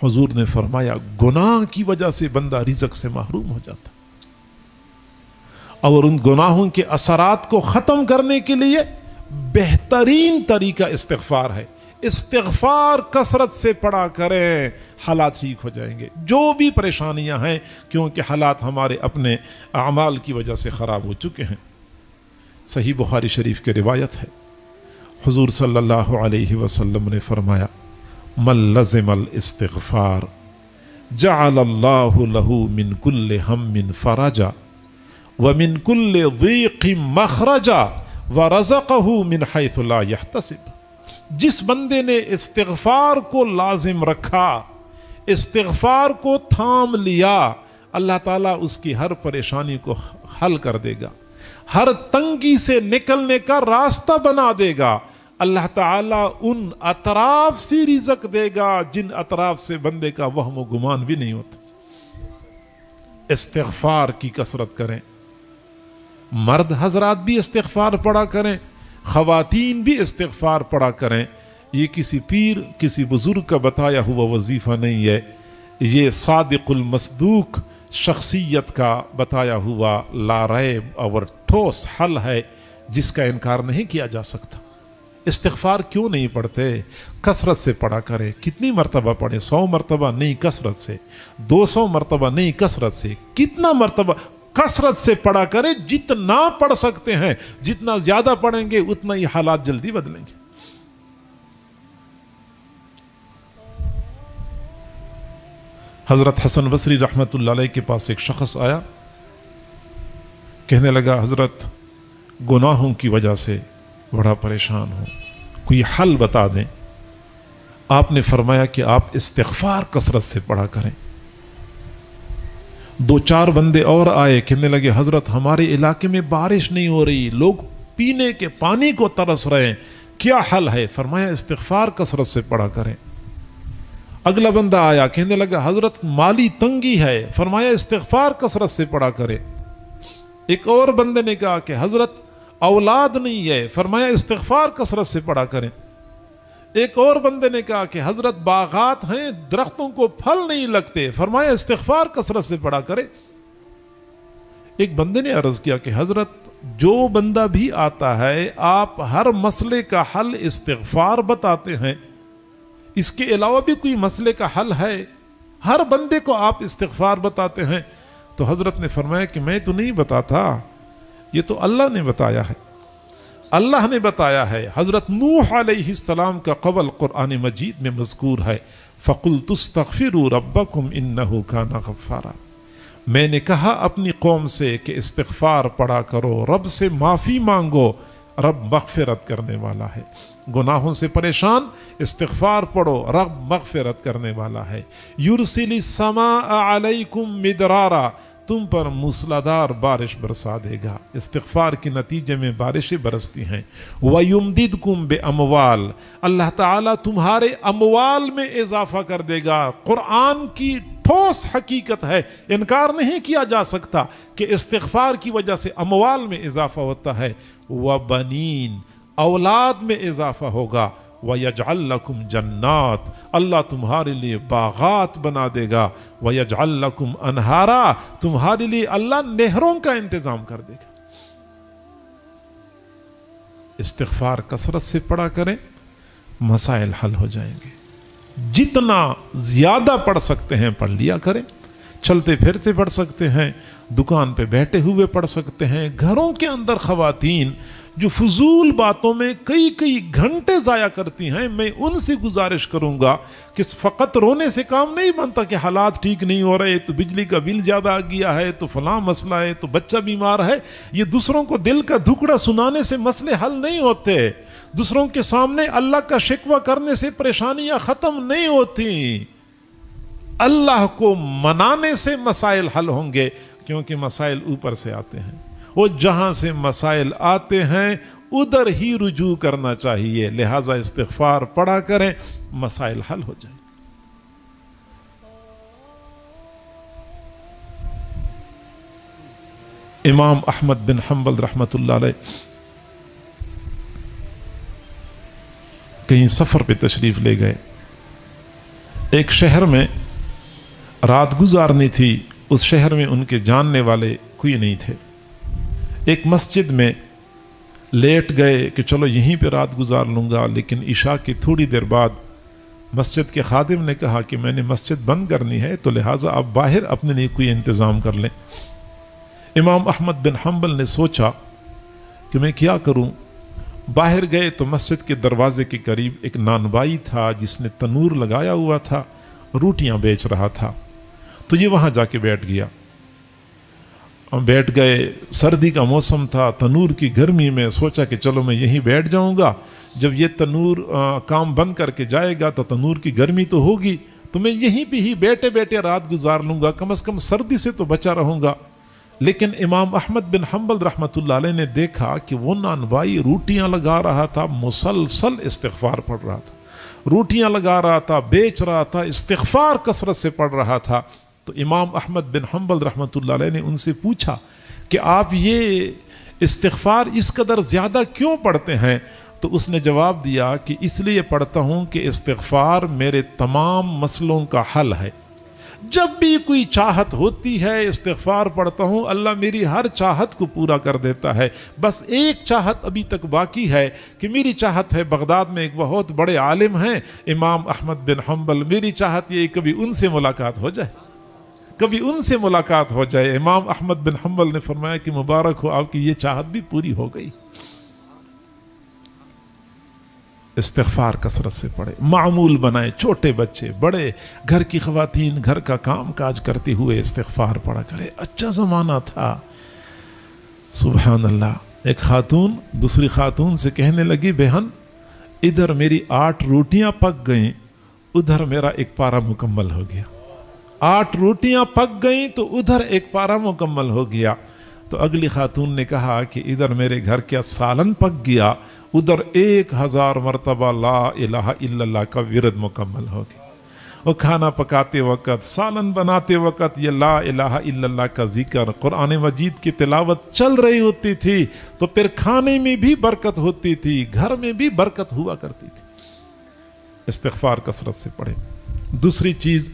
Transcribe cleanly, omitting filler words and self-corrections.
हुजूर ने फरमाया गुनाह की वजह से बंदा रिज़्क़ से महरूम हो जाता, और उन गुनाहों के असरात को ख़त्म करने के लिए बेहतरीन तरीका इस्तिग़फ़ार है। इस्तिग़फ़ार कसरत से पढ़ा करें, हालात ठीक हो जाएंगे जो भी परेशानियां हैं, क्योंकि हालात हमारे अपने अमाल की वजह से ख़राब हो चुके हैं। सही बुखारी शरीफ की रिवायत है, हुजूर सल्लल्लाहु अलैहि वसल्लम ने फरमाया मन लज़िमल इस्तिग़फ़ार जअलल्लाहु लहू मिन कुल्लि हम्मिन फ़रजा व मिन कुल्लि ज़ीक़िन मख़रजा व रज़क़हू मिन हैथु ला यहतसिब। जिस बंदे ने इस्तिग़फ़ार को लाजिम रखा, इस्तिग़फ़ार को थाम लिया, अल्लाह ताला उसकी हर परेशानी को हल कर देगा, हर तंगी से निकलने का रास्ता बना देगा। अल्लाह ताला उन अतराफ से रिज़्क़ देगा जिन अतराफ से बंदे का वहम व गुमान भी नहीं होता। इस्तिग़फ़ार की कसरत करें, मर्द हजरात भी इस्तिग़फ़ार पढ़ा करें, ख़वातीन भी इस्तिग़फ़ार पढ़ा करें। ये किसी पीर किसी बुज़ुर्ग का बताया हुआ वजीफ़ा नहीं है, ये सादिक़ुल मसदूक शख्सियत का बताया हुआ लारैब और ठोस हल है जिसका इनकार नहीं किया जा सकता। इस्तिग़फ़ार क्यों नहीं पढ़ते? कसरत से पढ़ा करें। कितनी मरतबा पढ़ें? 100 मरतबा नहीं, कसरत से। 200 मरतबा नहीं, कसरत से। कितना मरतबा? कसरत से पढ़ा करें। जितना पढ़ सकते हैं, जितना ज्यादा पढ़ेंगे उतना ही हालात जल्दी बदलेंगे। हजरत हसन बसरी रहमतुल्लाह अलैह के पास एक शख्स आया, कहने लगा हजरत गुनाहों की वजह से बड़ा परेशान हूं, कोई हल बता दें। आपने फरमाया कि आप इस्तिग़फ़ार कसरत से पढ़ा करें। 2-4 बंदे और आए, कहने लगे हजरत हमारे इलाके में बारिश नहीं हो रही, लोग पीने के पानी को तरस रहे हैं, क्या हल है? फरमाया इस्तिग़फ़ार कसरत से पढ़ा करें। अगला बंदा आया, कहने लगा हजरत माली तंगी है, फरमाया इस्तिग़फ़ार कसरत से पढ़ा करें। एक और बंदे ने कहा कि हजरत औलाद नहीं है, फरमाया इस्तिग़फ़ार कसरत से पढ़ा करें। एक और बंदे ने कहा कि हजरत बागात हैं, दरख्तों को फल नहीं लगते, फरमाया इस्तिग़फ़ार कसरत से पढ़ा करें। एक बंदे ने अर्ज किया कि हजरत जो बंदा भी आता है आप हर मसले का हल इस्तिग़फ़ार बताते हैं, इसके अलावा भी कोई मसले का हल है? हर बंदे को आप इस्तिग़फ़ार बताते हैं। तो हजरत ने फरमाया कि मैं तो नहीं बताता, ये तो अल्लाह ने बताया है। अल्लाह ने बताया है। हजरत नूह अलैहिस्सलाम का क़ौल कुरान मजीद में मज़कूर है, फ़क़ुल्तुस्तग़फ़िरू रब्बकुम इन्नहु काना गफ़्फ़ारा। मैंने कहा अपनी कौम से कि इस्तिग़फ़ार पढ़ा करो, रब से माफ़ी मांगो, रब मग़फ़िरत करने वाला है। गुनाहों से परेशान, इस्तिग़फ़ार पढ़ो, रब मग़फ़िरत करने वाला है। युरसिलिस समा अलैकुम मिदरारा, तुम पर मूसलाधार बारिश बरसा देगा। इस्तिग़फ़ार के नतीजे में बारिशें बरसती हैं। वयुमदिदकुम बे अमवाल, अल्लाह ताला तुम्हारे अमवाल में इजाफा कर देगा। कुरान की ठोस हकीकत है, इनकार नहीं किया जा सकता कि इस्तिग़फ़ार की वजह से अमवाल में इजाफा होता है। व बनीन, औलाद में इजाफा होगा। वयजअल लकुम जन्नात, अल्लाह तुम्हारे लिए बागात बना देगा। वयजअल लकुम अनहारा, तुम्हारे लिए अल्लाह नहरों का इंतजाम कर देगा। इस्तिग़फ़ार कसरत से पढ़ा करें, मसाइल हल हो जाएंगे। जितना ज्यादा पढ़ सकते हैं पढ़ लिया करें। चलते फिरते पढ़ सकते हैं, दुकान पे बैठे हुए पढ़ सकते हैं। घरों के अंदर ख़वातीन जो फजूल बातों में कई कई घंटे ज़ाया करती हैं, मैं उनसे गुजारिश करूंगा कि फ़कत रोने से काम नहीं बनता कि हालात ठीक नहीं हो रहे, तो बिजली का बिल ज़्यादा आ गया है, तो फलां मसला है, तो बच्चा बीमार है। ये दूसरों को दिल का दुखड़ा सुनाने से मसले हल नहीं होते। दूसरों के सामने अल्लाह का शिकवा करने से परेशानियां ख़त्म नहीं होती। अल्लाह को मनाने से मसाइल हल होंगे, क्योंकि मसाइल ऊपर से आते हैं। वो जहां से मसाइल आते हैं उधर ही रुजू करना चाहिए। लिहाजा इस्तिग़फ़ार पढ़ा करें, मसाइल हल हो जाए। इमाम अहमद बिन हम्बल रहमतुल्लाह अलैह कहीं सफर पे तशरीफ ले गए। एक शहर में रात गुजारनी थी, उस शहर में उनके जानने वाले कोई नहीं थे। एक मस्जिद में लेट गए कि चलो यहीं पे रात गुजार लूँगा, लेकिन इशा की थोड़ी देर बाद मस्जिद के खादिम ने कहा कि मैंने मस्जिद बंद करनी है, तो लिहाजा आप बाहर अपने लिए कोई इंतज़ाम कर लें। इमाम अहमद बिन हम्बल ने सोचा कि मैं क्या करूं। बाहर गए तो मस्जिद के दरवाजे के करीब एक नानबाई था जिसने तनूर लगाया हुआ था, रोटियां बेच रहा था। तो ये वहां जाके बैठ गया। बैठ गए, सर्दी का मौसम था, तनूर की गर्मी में सोचा कि चलो मैं यहीं बैठ जाऊंगा, जब ये तनूर काम बंद करके जाएगा तो तनूर की गर्मी तो होगी, तो मैं यहीं पे ही बैठे बैठे रात गुजार लूंगा, कम से कम सर्दी से तो बचा रहूंगा। लेकिन इमाम अहमद बिन हम्बल रहमतुल्लाह अलैह ने देखा कि वो नानबाई रोटियां लगा रहा था, मुसलसल इस्तिग़फ़ार पढ़ रहा था, रोटियां लगा रहा था, बेच रहा था, इस्तिग़फ़ार कसरत से पढ़ रहा था। तो इमाम अहमद बिन हम्बल रहमतुल्लाह अलैह ने उनसे पूछा कि आप ये इस्तिग़फ़ार इस कदर ज़्यादा क्यों पढ़ते हैं? तो उसने जवाब दिया कि इसलिए पढ़ता हूँ कि इस्तिग़फ़ार मेरे तमाम मसलों का हल है। जब भी कोई चाहत होती है इस्तिग़फ़ार पढ़ता हूँ, अल्लाह मेरी हर चाहत को पूरा कर देता है। बस एक चाहत अभी तक बाकी है कि मेरी चाहत है, बगदाद में एक बहुत बड़े आलिम हैं इमाम अहमद बिन हम्बल, मेरी चाहत ये कभी उनसे मुलाकात हो जाए, कभी उनसे मुलाकात हो जाए। इमाम अहमद बिन हम्बल ने फरमाया कि मुबारक हो, आपकी ये चाहत भी पूरी हो गई। इस्तिग़फ़ार कसरत से पढ़े, मामूल बनाए, छोटे बच्चे बड़े, घर की ख़वातीन घर का काम काज करते हुए इस्तिग़फ़ार पढ़ा करे। अच्छा ज़माना था, सुबहान अल्लाह। एक खातून दूसरी खातून से कहने लगी, बहन इधर मेरी 8 रोटियां पक गईं, उधर मेरा एक पारा मुकम्मल हो गया। 8 रोटियां पक गईं तो उधर एक पारा मुकम्मल हो गया। तो अगली खातून ने कहा कि इधर मेरे घर क्या सालन पक गया, उधर 1000 मरतबा ला इलाहा इल्लल्लाह का विरद मुकम्मल हो गया। और खाना पकाते वक़्त, सालन बनाते वक़्त ये ला इलाहा इल्लल्लाह का जिक्र, कुरान मजीद की तिलावत चल रही होती थी, तो फिर खाने में भी बरकत होती थी, घर में भी बरकत हुआ करती थी। इस्तिग़फ़ार कसरत से पढ़े। दूसरी चीज़